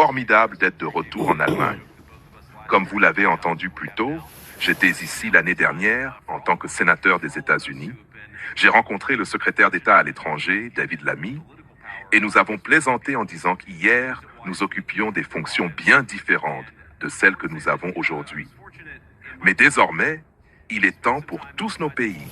formidable d'être de retour en Allemagne. Comme vous l'avez entendu plus tôt, j'étais ici l'année dernière en tant que sénateur des États-Unis. J'ai rencontré le secrétaire d'État à l'étranger, David Lammy, et nous avons plaisanté en disant qu'hier, nous occupions des fonctions bien différentes de celles que nous avons aujourd'hui. Mais désormais, il est temps pour tous nos pays,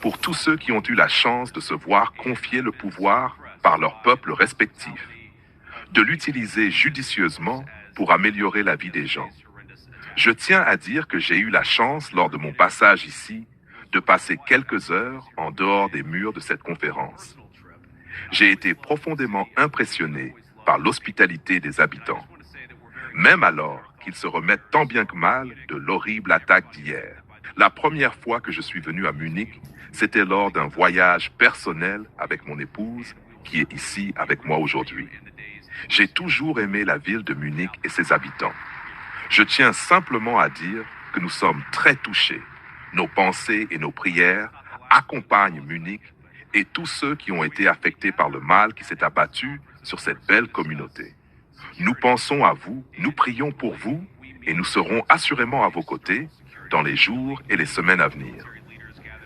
pour tous ceux qui ont eu la chance de se voir confier le pouvoir par leurs peuples respectifs, de l'utiliser judicieusement pour améliorer la vie des gens. Je tiens à dire que j'ai eu la chance, lors de mon passage ici, de passer quelques heures en dehors des murs de cette conférence. J'ai été profondément impressionné par l'hospitalité des habitants, même alors qu'ils se remettent tant bien que mal de l'horrible attaque d'hier. La première fois que je suis venu à Munich, c'était lors d'un voyage personnel avec mon épouse, qui est ici avec moi aujourd'hui. J'ai toujours aimé la ville de Munich et ses habitants. Je tiens simplement à dire que nous sommes très touchés. Nos pensées et nos prières accompagnent Munich et tous ceux qui ont été affectés par le mal qui s'est abattu sur cette belle communauté. Nous pensons à vous, nous prions pour vous et nous serons assurément à vos côtés dans les jours et les semaines à venir.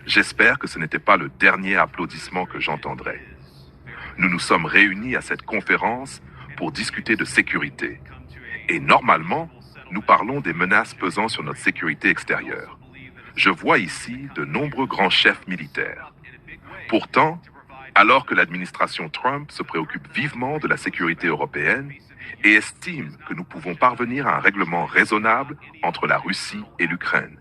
J'espère que ce n'était pas le dernier applaudissement que j'entendrai. Nous nous sommes réunis à cette conférence pour discuter de sécurité. Et normalement, nous parlons des menaces pesant sur notre sécurité extérieure. Je vois ici de nombreux grands chefs militaires. Pourtant, alors que l'administration Trump se préoccupe vivement de la sécurité européenne et estime que nous pouvons parvenir à un règlement raisonnable entre la Russie et l'Ukraine,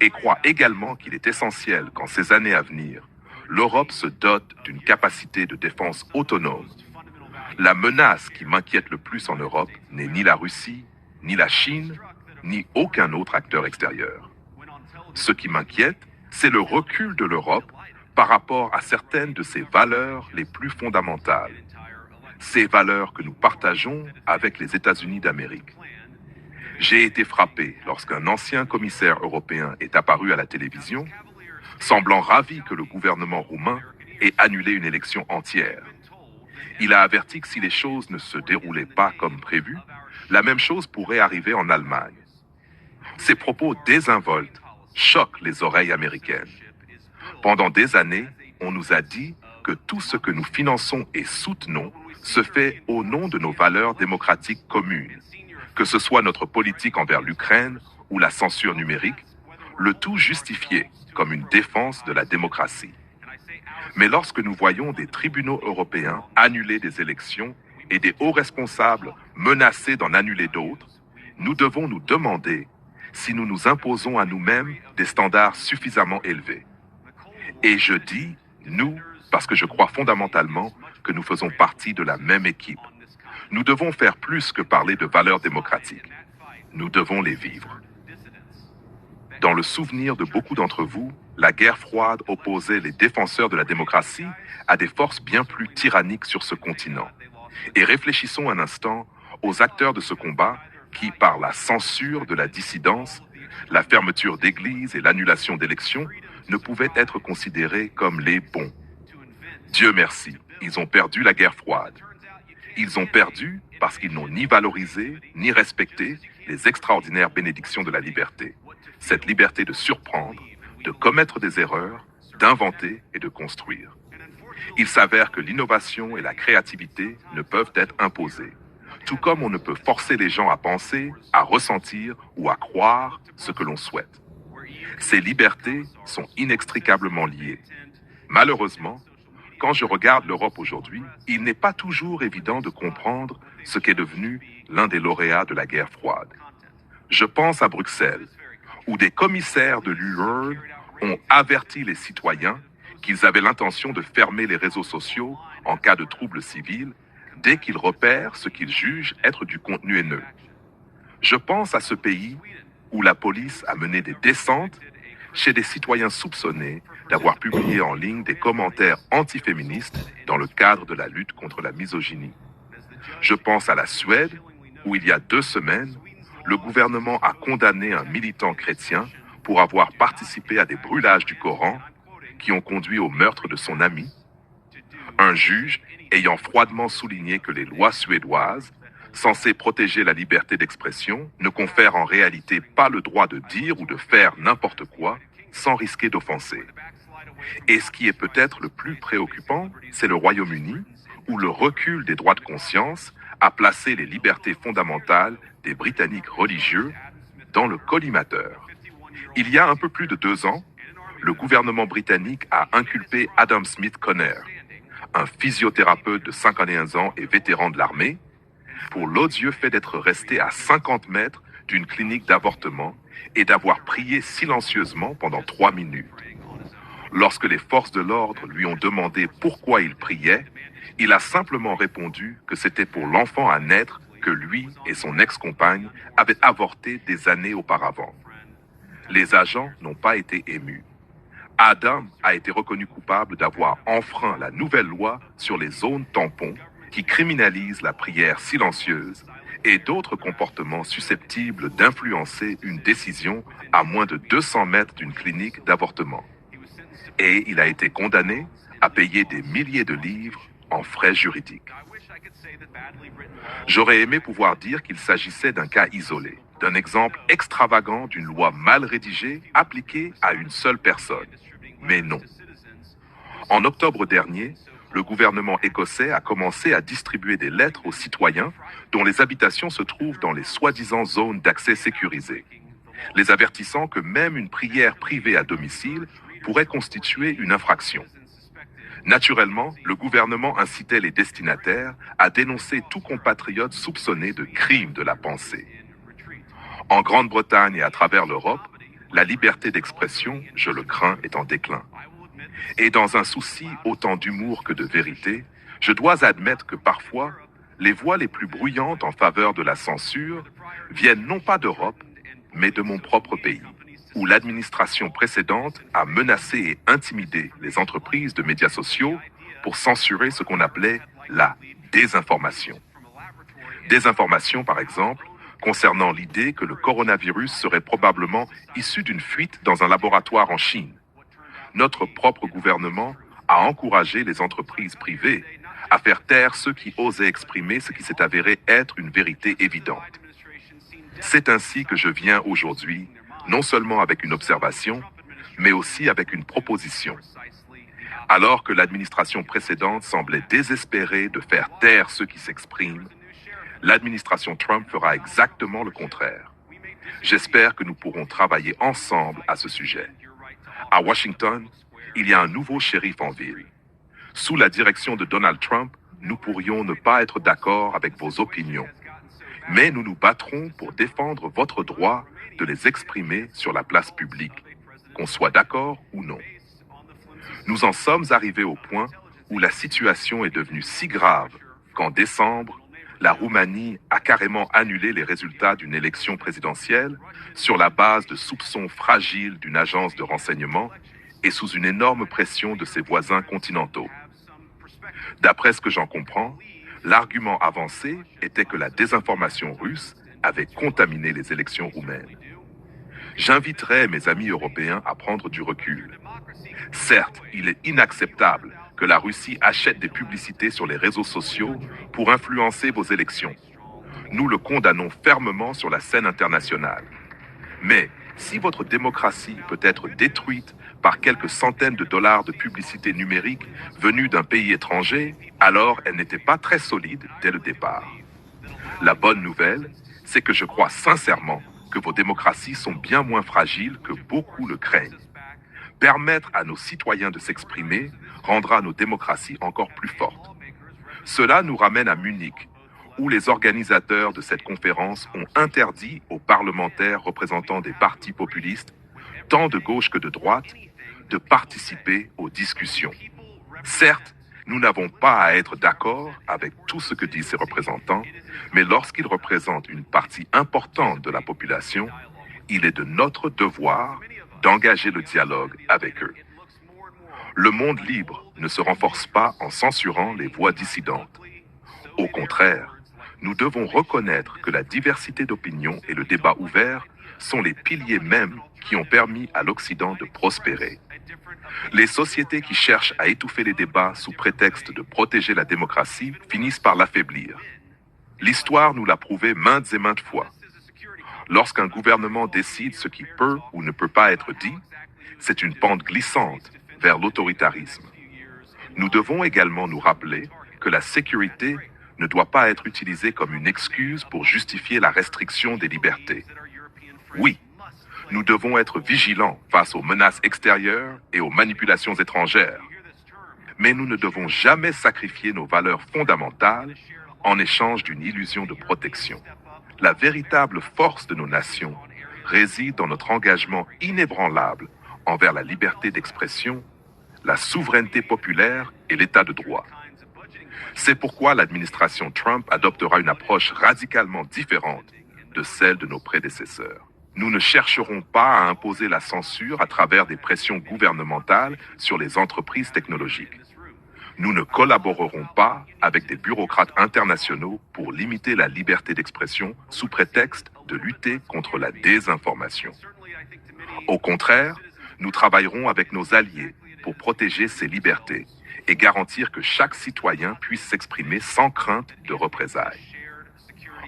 et croit également qu'il est essentiel qu'en ces années à venir, l'Europe se dote d'une capacité de défense autonome. La menace qui m'inquiète le plus en Europe n'est ni la Russie, ni la Chine, ni aucun autre acteur extérieur. Ce qui m'inquiète, c'est le recul de l'Europe par rapport à certaines de ses valeurs les plus fondamentales. Ces valeurs que nous partageons avec les États-Unis d'Amérique. J'ai été frappé lorsqu'un ancien commissaire européen est apparu à la télévision, semblant ravi que le gouvernement roumain ait annulé une élection entière. Il a averti que si les choses ne se déroulaient pas comme prévu, la même chose pourrait arriver en Allemagne. Ces propos désinvoltes choquent les oreilles américaines. Pendant des années, on nous a dit que tout ce que nous finançons et soutenons se fait au nom de nos valeurs démocratiques communes, que ce soit notre politique envers l'Ukraine ou la censure numérique, le tout justifié comme une défense de la démocratie. Mais lorsque nous voyons des tribunaux européens annuler des élections et des hauts responsables menacés d'en annuler d'autres, nous devons nous demander si nous nous imposons à nous-mêmes des standards suffisamment élevés. Et je dis « nous » parce que je crois fondamentalement que nous faisons partie de la même équipe. Nous devons faire plus que parler de valeurs démocratiques. Nous devons les vivre. Dans le souvenir de beaucoup d'entre vous, la guerre froide opposait les défenseurs de la démocratie à des forces bien plus tyranniques sur ce continent. Et réfléchissons un instant aux acteurs de ce combat qui, par la censure de la dissidence, la fermeture d'églises et l'annulation d'élections, ne pouvaient être considérés comme les bons. Dieu merci, ils ont perdu la guerre froide. Ils ont perdu parce qu'ils n'ont ni valorisé, ni respecté les extraordinaires bénédictions de la liberté. Cette liberté de surprendre, de commettre des erreurs, d'inventer et de construire. Il s'avère que l'innovation et la créativité ne peuvent être imposées, tout comme on ne peut forcer les gens à penser, à ressentir ou à croire ce que l'on souhaite. Ces libertés sont inextricablement liées. Malheureusement, quand je regarde l'Europe aujourd'hui, il n'est pas toujours évident de comprendre ce qu'est devenu l'un des lauréats de la guerre froide. Je pense à Bruxelles, où des commissaires de l'UE ont averti les citoyens qu'ils avaient l'intention de fermer les réseaux sociaux en cas de troubles civils dès qu'ils repèrent ce qu'ils jugent être du contenu haineux. Je pense à ce pays où la police a mené des descentes chez des citoyens soupçonnés d'avoir publié en ligne des commentaires antiféministes dans le cadre de la lutte contre la misogynie. Je pense à la Suède, où il y a 2 semaines, le gouvernement a condamné un militant chrétien pour avoir participé à des brûlages du Coran qui ont conduit au meurtre de son ami. Un juge ayant froidement souligné que les lois suédoises censé protéger la liberté d'expression, ne confère en réalité pas le droit de dire ou de faire n'importe quoi sans risquer d'offenser. Et ce qui est peut-être le plus préoccupant, c'est le Royaume-Uni, où le recul des droits de conscience a placé les libertés fondamentales des Britanniques religieux dans le collimateur. Il y a un peu plus de 2 ans, le gouvernement britannique a inculpé Adam Smith Conner, un physiothérapeute de 51 ans et vétéran de l'armée, pour l'odieux fait d'être resté à 50 mètres d'une clinique d'avortement et d'avoir prié silencieusement pendant 3 minutes. Lorsque les forces de l'ordre lui ont demandé pourquoi il priait, il a simplement répondu que c'était pour l'enfant à naître que lui et son ex-compagne avaient avorté des années auparavant. Les agents n'ont pas été émus. Adam a été reconnu coupable d'avoir enfreint la nouvelle loi sur les zones tampons qui criminalise la prière silencieuse et d'autres comportements susceptibles d'influencer une décision à moins de 200 mètres d'une clinique d'avortement. Et il a été condamné à payer des milliers de livres en frais juridiques. J'aurais aimé pouvoir dire qu'il s'agissait d'un cas isolé, d'un exemple extravagant d'une loi mal rédigée appliquée à une seule personne. Mais non. En octobre dernier, le gouvernement écossais a commencé à distribuer des lettres aux citoyens dont les habitations se trouvent dans les soi-disant zones d'accès sécurisées, les avertissant que même une prière privée à domicile pourrait constituer une infraction. Naturellement, le gouvernement incitait les destinataires à dénoncer tout compatriote soupçonné de crime de la pensée. En Grande-Bretagne et à travers l'Europe, la liberté d'expression, je le crains, est en déclin. Et dans un souci autant d'humour que de vérité, je dois admettre que parfois, les voix les plus bruyantes en faveur de la censure viennent non pas d'Europe, mais de mon propre pays, où l'administration précédente a menacé et intimidé les entreprises de médias sociaux pour censurer ce qu'on appelait la désinformation. Désinformation, par exemple, concernant l'idée que le coronavirus serait probablement issu d'une fuite dans un laboratoire en Chine. Notre propre gouvernement a encouragé les entreprises privées à faire taire ceux qui osaient exprimer ce qui s'est avéré être une vérité évidente. C'est ainsi que je viens aujourd'hui, non seulement avec une observation, mais aussi avec une proposition. Alors que l'administration précédente semblait désespérée de faire taire ceux qui s'expriment, l'administration Trump fera exactement le contraire. J'espère que nous pourrons travailler ensemble à ce sujet. À Washington, il y a un nouveau shérif en ville. Sous la direction de Donald Trump, nous pourrions ne pas être d'accord avec vos opinions. Mais nous nous battrons pour défendre votre droit de les exprimer sur la place publique, qu'on soit d'accord ou non. Nous en sommes arrivés au point où la situation est devenue si grave qu'en décembre, la Roumanie a carrément annulé les résultats d'une élection présidentielle sur la base de soupçons fragiles d'une agence de renseignement et sous une énorme pression de ses voisins continentaux. D'après ce que j'en comprends, l'argument avancé était que la désinformation russe avait contaminé les élections roumaines. J'inviterai mes amis européens à prendre du recul. Certes, il est inacceptable que la Russie achète des publicités sur les réseaux sociaux pour influencer vos élections. Nous le condamnons fermement sur la scène internationale. Mais si votre démocratie peut être détruite par quelques centaines de dollars de publicité numérique venue d'un pays étranger, alors elle n'était pas très solide dès le départ. La bonne nouvelle, c'est que je crois sincèrement que vos démocraties sont bien moins fragiles que beaucoup le craignent. Permettre à nos citoyens de s'exprimer rendra nos démocraties encore plus fortes. Cela nous ramène à Munich, où les organisateurs de cette conférence ont interdit aux parlementaires représentant des partis populistes, tant de gauche que de droite, de participer aux discussions. Certes, nous n'avons pas à être d'accord avec tout ce que disent ces représentants, mais lorsqu'ils représentent une partie importante de la population, il est de notre devoir d'engager le dialogue avec eux. Le monde libre ne se renforce pas en censurant les voix dissidentes. Au contraire, nous devons reconnaître que la diversité d'opinions et le débat ouvert sont les piliers mêmes qui ont permis à l'Occident de prospérer. Les sociétés qui cherchent à étouffer les débats sous prétexte de protéger la démocratie finissent par l'affaiblir. L'histoire nous l'a prouvé maintes et maintes fois. Lorsqu'un gouvernement décide ce qui peut ou ne peut pas être dit, c'est une pente glissante vers l'autoritarisme. Nous devons également nous rappeler que la sécurité ne doit pas être utilisée comme une excuse pour justifier la restriction des libertés. Oui, nous devons être vigilants face aux menaces extérieures et aux manipulations étrangères. Mais nous ne devons jamais sacrifier nos valeurs fondamentales en échange d'une illusion de protection. La véritable force de nos nations réside dans notre engagement inébranlable envers la liberté d'expression, la souveraineté populaire et l'état de droit. C'est pourquoi l'administration Trump adoptera une approche radicalement différente de celle de nos prédécesseurs. Nous ne chercherons pas à imposer la censure à travers des pressions gouvernementales sur les entreprises technologiques. Nous ne collaborerons pas avec des bureaucrates internationaux pour limiter la liberté d'expression sous prétexte de lutter contre la désinformation. Au contraire, nous travaillerons avec nos alliés pour protéger ces libertés et garantir que chaque citoyen puisse s'exprimer sans crainte de représailles.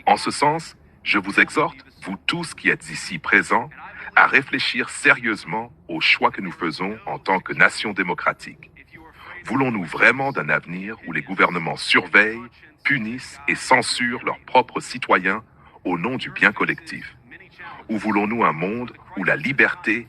En ce sens, je vous exhorte, vous tous qui êtes ici présents, à réfléchir sérieusement aux choix que nous faisons en tant que nation démocratique. Voulons-nous vraiment d'un avenir où les gouvernements surveillent, punissent et censurent leurs propres citoyens au nom du bien collectif? Ou voulons-nous un monde où la liberté